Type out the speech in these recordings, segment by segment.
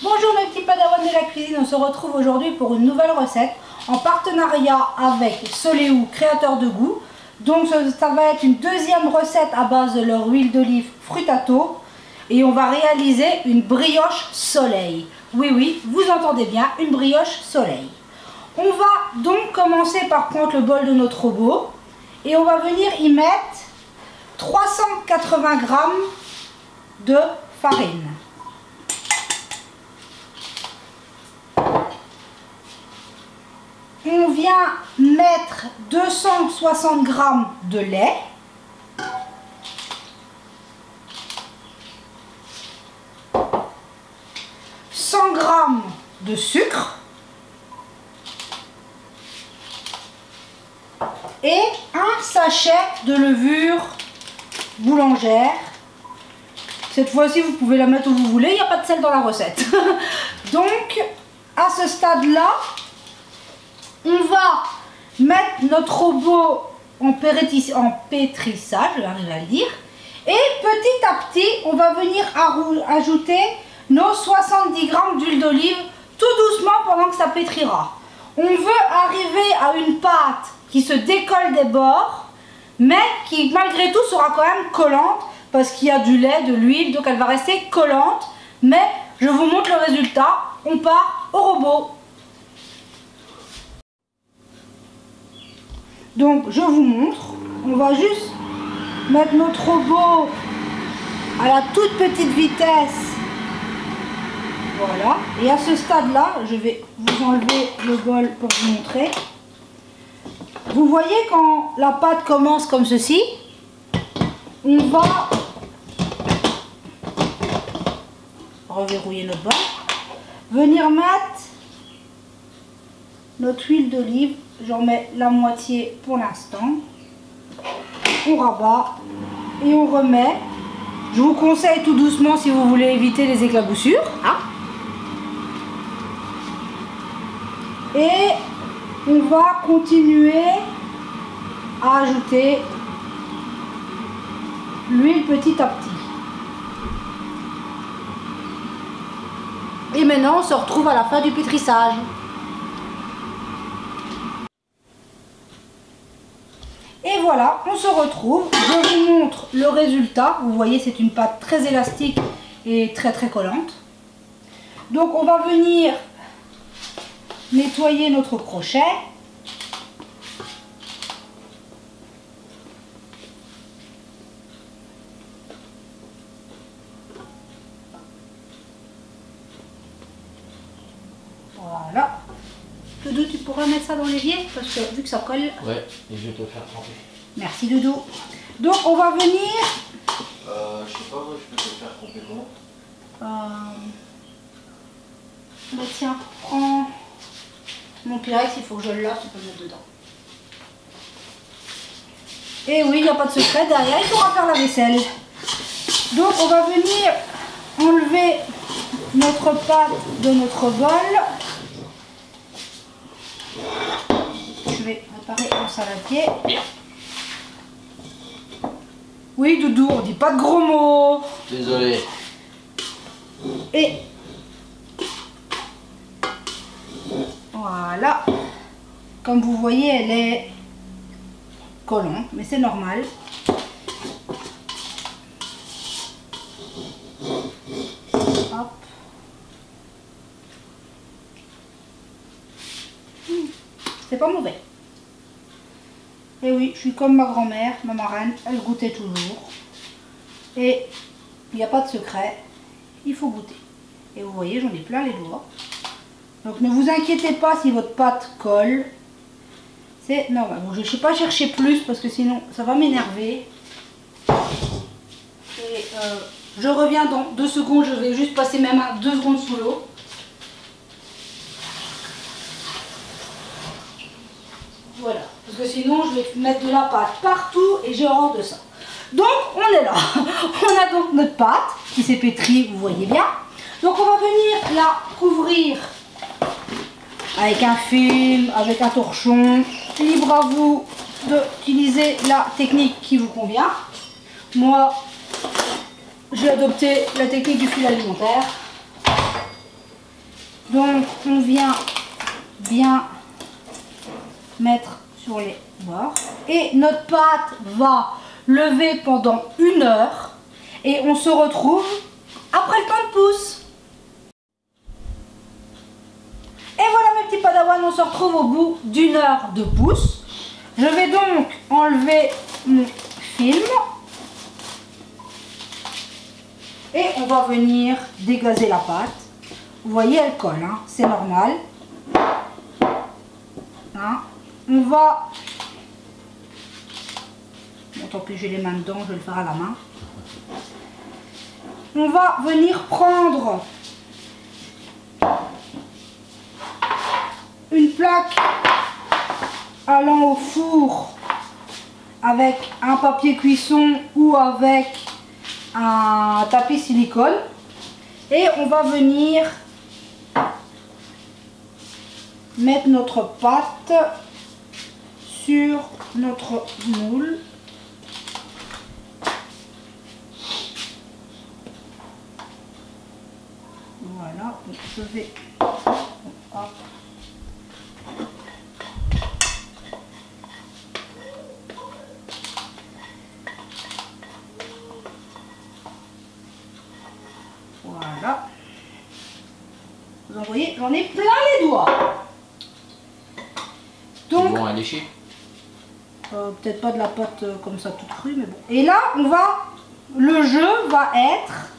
Bonjour mes petits padawans de la cuisine, on se retrouve aujourd'hui pour une nouvelle recette en partenariat avec Soleou, créateur de goût. Donc ça va être une deuxième recette à base de leur huile d'olive fruttato et on va réaliser une brioche soleil. Oui, vous entendez bien, une brioche soleil. On va donc commencer par prendre le bol de notre robot et on va venir y mettre 380 g de farine. On vient mettre 260 g de lait. « 100 g de sucre. Et un sachet de levure boulangère. Cette fois-ci, vous pouvez la mettre où vous voulez, il n'y a pas de sel dans la recette. Donc, à ce stade-là, on va mettre notre robot en pétrissage, je vais arriver à le dire. Et petit à petit, on va venir ajouter nos 70 g d'huile d'olive tout doucement pendant que ça pétrira. On veut arriver à une pâte qui se décolle des bords, mais qui malgré tout sera quand même collante parce qu'il y a du lait, de l'huile, donc elle va rester collante. Mais je vous montre le résultat. On part au robot. Donc je vous montre. On va juste mettre notre robot à la toute petite vitesse. Voilà. Et à ce stade-là, je vais vous enlever le bol pour vous montrer. Vous voyez quand la pâte commence comme ceci, on va reverrouiller notre bol, venir mettre notre huile d'olive, j'en mets la moitié pour l'instant, on rabat et on remet. Je vous conseille tout doucement si vous voulez éviter les éclaboussures. Et on va continuer à ajouter l'huile petit à petit. Et maintenant, on se retrouve à la fin du pétrissage. Et voilà, on se retrouve. Je vous montre le résultat. Vous voyez, c'est une pâte très élastique et très collante. Donc, on va venir nettoyer notre crochet. Voilà. Doudou, tu pourras mettre ça dans l'évier parce que vu que ça colle. Ouais, et je vais te faire tremper. Merci Doudou. Donc on va venir. Je sais pas, je peux te faire tremper comment. Bah tiens, prends mon Pyrex, il faut que je le lave, tu peux le mettre dedans. Et oui, il n'y a pas de secret, derrière il faudra faire la vaisselle. Donc on va venir enlever notre pâte de notre bol. Je vais préparer mon saladier. Oui Doudou, on dit pas de gros mots. Désolé. Et voilà. Comme vous voyez, elle est collante, mais c'est normal. Hop. C'est pas mauvais. Et oui, je suis comme ma grand-mère, ma marraine, elle goûtait toujours. Et il n'y a pas de secret, il faut goûter. Et vous voyez, j'en ai plein les doigts. Donc ne vous inquiétez pas si votre pâte colle. C'est normal. Bon, je ne sais pas chercher plus parce que sinon ça va m'énerver. Et je reviens dans 2 secondes, je vais juste passer mes mains 2 secondes sous l'eau. Voilà, parce que sinon je vais mettre de la pâte partout et j'ai horreur de ça. Donc on est là. On a donc notre pâte qui s'est pétrie, vous voyez bien. Donc on va venir la couvrir avec un film, avec un torchon. Libre à vous d'utiliser la technique qui vous convient. Moi, j'ai adopté la technique du fil alimentaire. Donc on vient bien mettre sur les bords. Et notre pâte va lever pendant 1 heure. Et on se retrouve après le temps de pouce. Et voilà mes petits padawans, on se retrouve au bout d'1 heure de pouce. Je vais donc enlever mon film. Et on va venir dégazer la pâte. Vous voyez, elle colle, hein, c'est normal. Hein, on va... Bon, tant que j'ai les mains dedans, je vais le faire à la main. On va venir prendre une plaque allant au four avec un papier cuisson ou avec un tapis silicone. Et on va venir mettre notre pâte sur notre moule. Voilà, donc je vais... Hop. Voilà. Vous en voyez, j'en ai plein les doigts. Donc, bon à lécher. Peut-être pas de la pâte comme ça toute crue, mais bon. Et là, on va... Le jeu va être...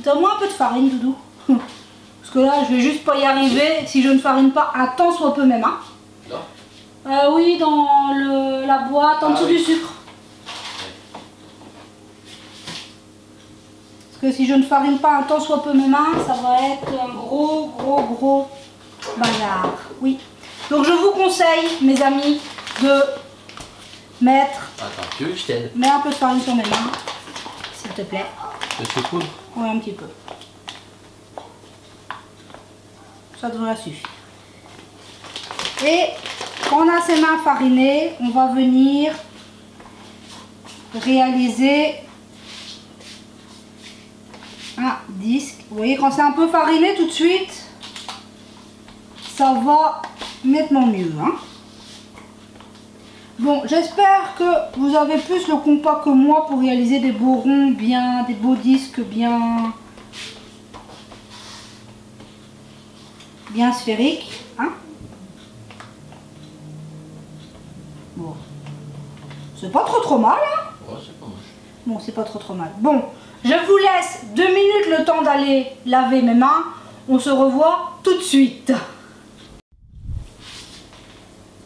Donne-moi un peu de farine, Doudou. Parce que là, je vais juste pas y arriver si je ne farine pas un tant soit peu mes mains. Là Oui, dans la boîte, en dessous du sucre. Parce que si je ne farine pas un tant soit peu mes mains, ça va être un gros bazar. Oui. Donc je vous conseille, mes amis, de mettre... Attends, tu veux que je t'aide? Mets un peu de farine sur mes mains, s'il te plaît. De ce coup? Oui, un petit peu. Ça devrait suffire. Et quand on a ses mains farinées, on va venir réaliser un disque. Vous voyez, quand c'est un peu fariné tout de suite, ça va nettement mieux. Hein. Bon, j'espère que vous avez plus le compas que moi pour réaliser des beaux ronds bien, des beaux disques bien sphériques. Hein. Bon, c'est pas trop mal. Hein. Ouais, c'est pas moche. Bon, c'est pas trop mal. Bon, je vous laisse 2 minutes le temps d'aller laver mes mains. On se revoit tout de suite.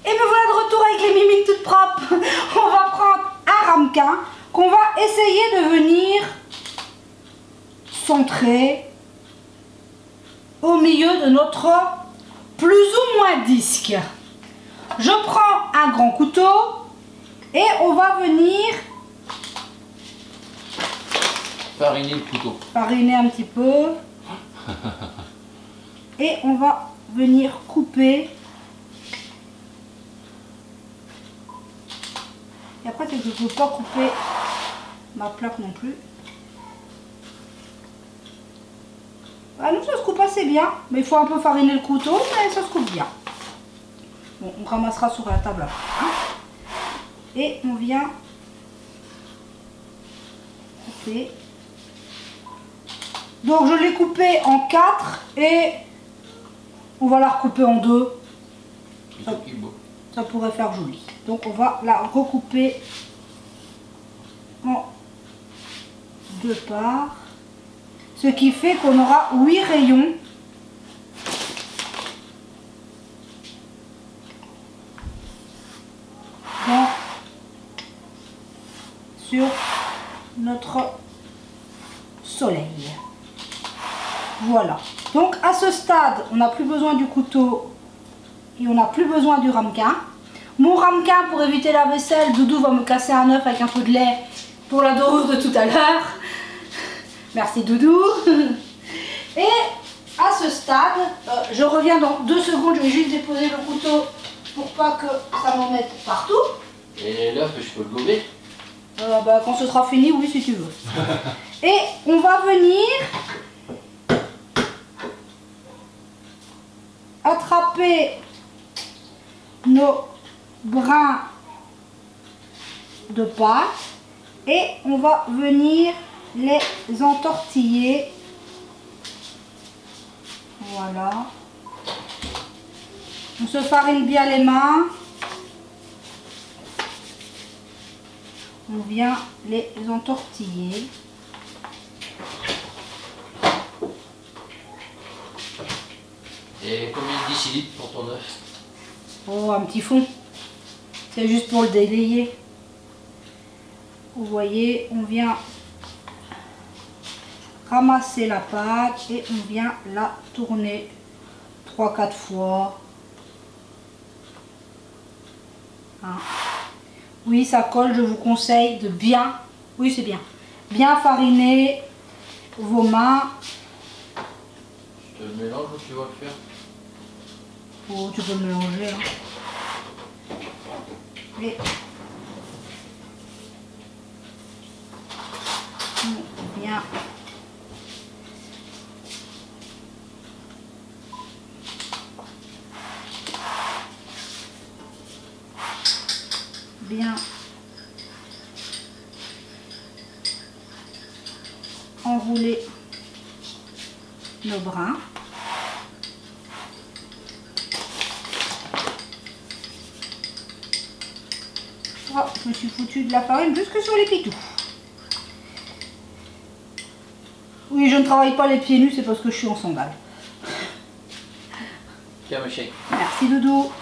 Et me voilà de retour avec les mimines toutes propres. On va prendre un ramequin qu'on va essayer de venir centrer au milieu de notre plus ou moins disque. Je prends un grand couteau et on va venir Fariner le couteau. fariner un petit peu. Et on va venir couper. Et après, c'est que je ne peux pas couper ma plaque non plus. Ah non, ça se coupe assez bien. Mais il faut un peu fariner le couteau, mais ça se coupe bien. Bon, on ramassera sur la table après. Hein. Et on vient couper. Donc je l'ai coupé en 4 et on va la recouper en 2. Ça pourrait faire joli. Donc on va la recouper en 2 parts. Ce qui fait qu'on aura 8 rayons. Sur notre soleil. Voilà. Donc à ce stade, on n'a plus besoin du couteau et on n'a plus besoin du ramequin. Mon ramequin, pour éviter la vaisselle, Doudou va me casser un œuf avec un peu de lait pour la dorure de tout à l'heure. Merci Doudou. Et à ce stade, je reviens dans 2 secondes, je vais juste déposer le couteau pour pas que ça m'en mette partout. Et l'œuf, je peux le gober? Quand ce sera fini, oui, si tu veux. Et on va venir fait nos brins de pâte et on va venir les entortiller. Voilà. On se farine bien les mains. On vient les entortiller. Et combien de décilitres pour ton œuf? Oh, un petit fond. C'est juste pour le délayer. Vous voyez, on vient ramasser la pâte et on vient la tourner 3-4 fois. Hein. Oui, ça colle, je vous conseille de bien, oui c'est bien fariner vos mains. Je te le mélange ou tu vas le faire? Oh, tu peux le mélanger. Hein. Et bien enrouler nos brins. Oh, je me suis foutu de la farine jusque sur les pitous. Oui, je ne travaille pas les pieds nus, c'est parce que je suis en sandales. Tiens, ma chérie. Merci, Doudou.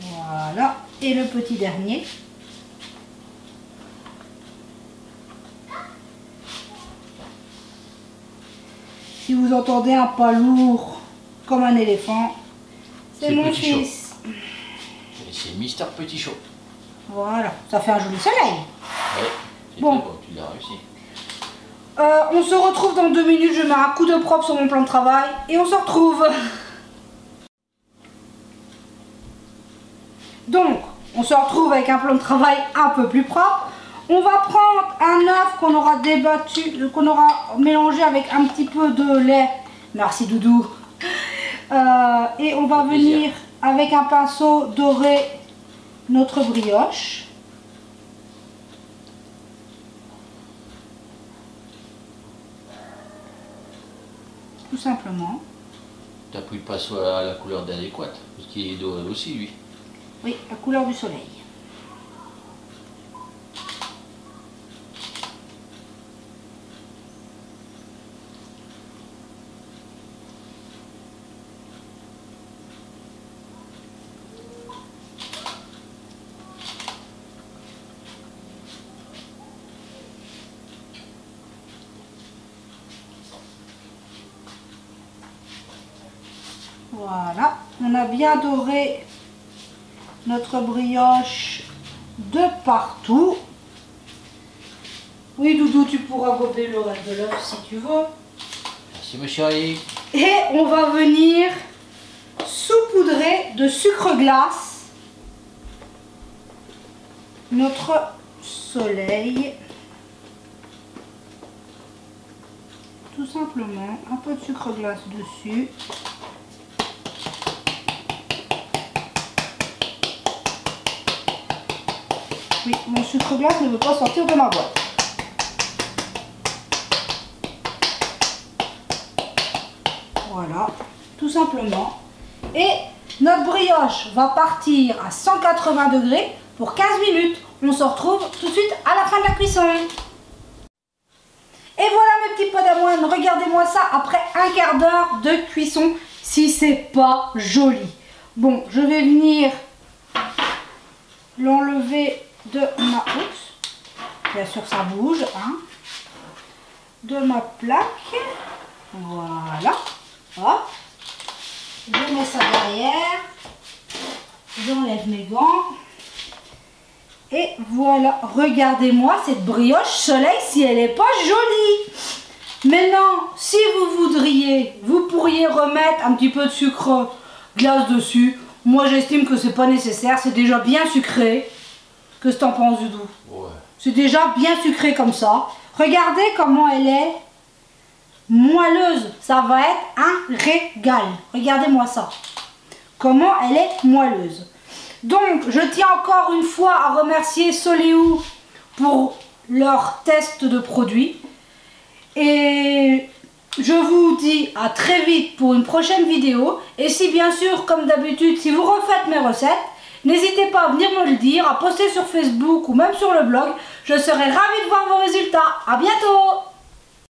Voilà. Et le petit dernier. Si vous entendez un pas lourd comme un éléphant, c'est mon fils. C'est Mister Petit Chaud. Voilà, ça fait un joli soleil. Ouais, c'est bon. bon, tu l'as réussi. On se retrouve dans 2 minutes, je mets un coup de propre sur mon plan de travail et on se retrouve. Donc, on se retrouve avec un plan de travail un peu plus propre. On va prendre un œuf qu'on aura débattu, qu'on aura mélangé avec un petit peu de lait. Merci Doudou. Et on va venir avec un pinceau dorer notre brioche. Tout simplement. Tu as pris le pinceau à la couleur adéquate, parce qu'il est doré aussi lui. Oui, la couleur du soleil. Voilà, on a bien doré notre brioche de partout. Oui Doudou, tu pourras gober le reste de l'œuf si tu veux. Merci ma chérie. Et on va venir saupoudrer de sucre glace notre soleil. Tout simplement, un peu de sucre glace dessus. Oui, mon sucre glace ne veut pas sortir de ma boîte. Voilà, tout simplement. Et notre brioche va partir à 180 degrés pour 15 minutes. On se retrouve tout de suite à la fin de la cuisson. Et voilà mes petits padamoines, regardez-moi ça après un quart d'heure de cuisson, si c'est pas joli. Bon, je vais venir l'enlever de ma oups, bien sûr ça bouge, hein, de ma plaque. Voilà, hop, je mets ça derrière, j'enlève mes gants. Et voilà, regardez-moi cette brioche soleil si elle n'est pas jolie. Maintenant, si vous voudriez, vous pourriez remettre un petit peu de sucre glace dessus. Moi, j'estime que c'est pas nécessaire, c'est déjà bien sucré. Qu'est-ce que t'en penses, Doudou? Ouais. C'est déjà bien sucré comme ça. Regardez comment elle est moelleuse. Ça va être un régal. Regardez-moi ça. Comment elle est moelleuse. Donc, je tiens encore une fois à remercier Soleou pour leur test de produit. Et je vous dis à très vite pour une prochaine vidéo. Et si bien sûr, comme d'habitude, si vous refaites mes recettes, n'hésitez pas à venir me le dire, à poster sur Facebook ou même sur le blog. Je serai ravie de voir vos résultats. À bientôt!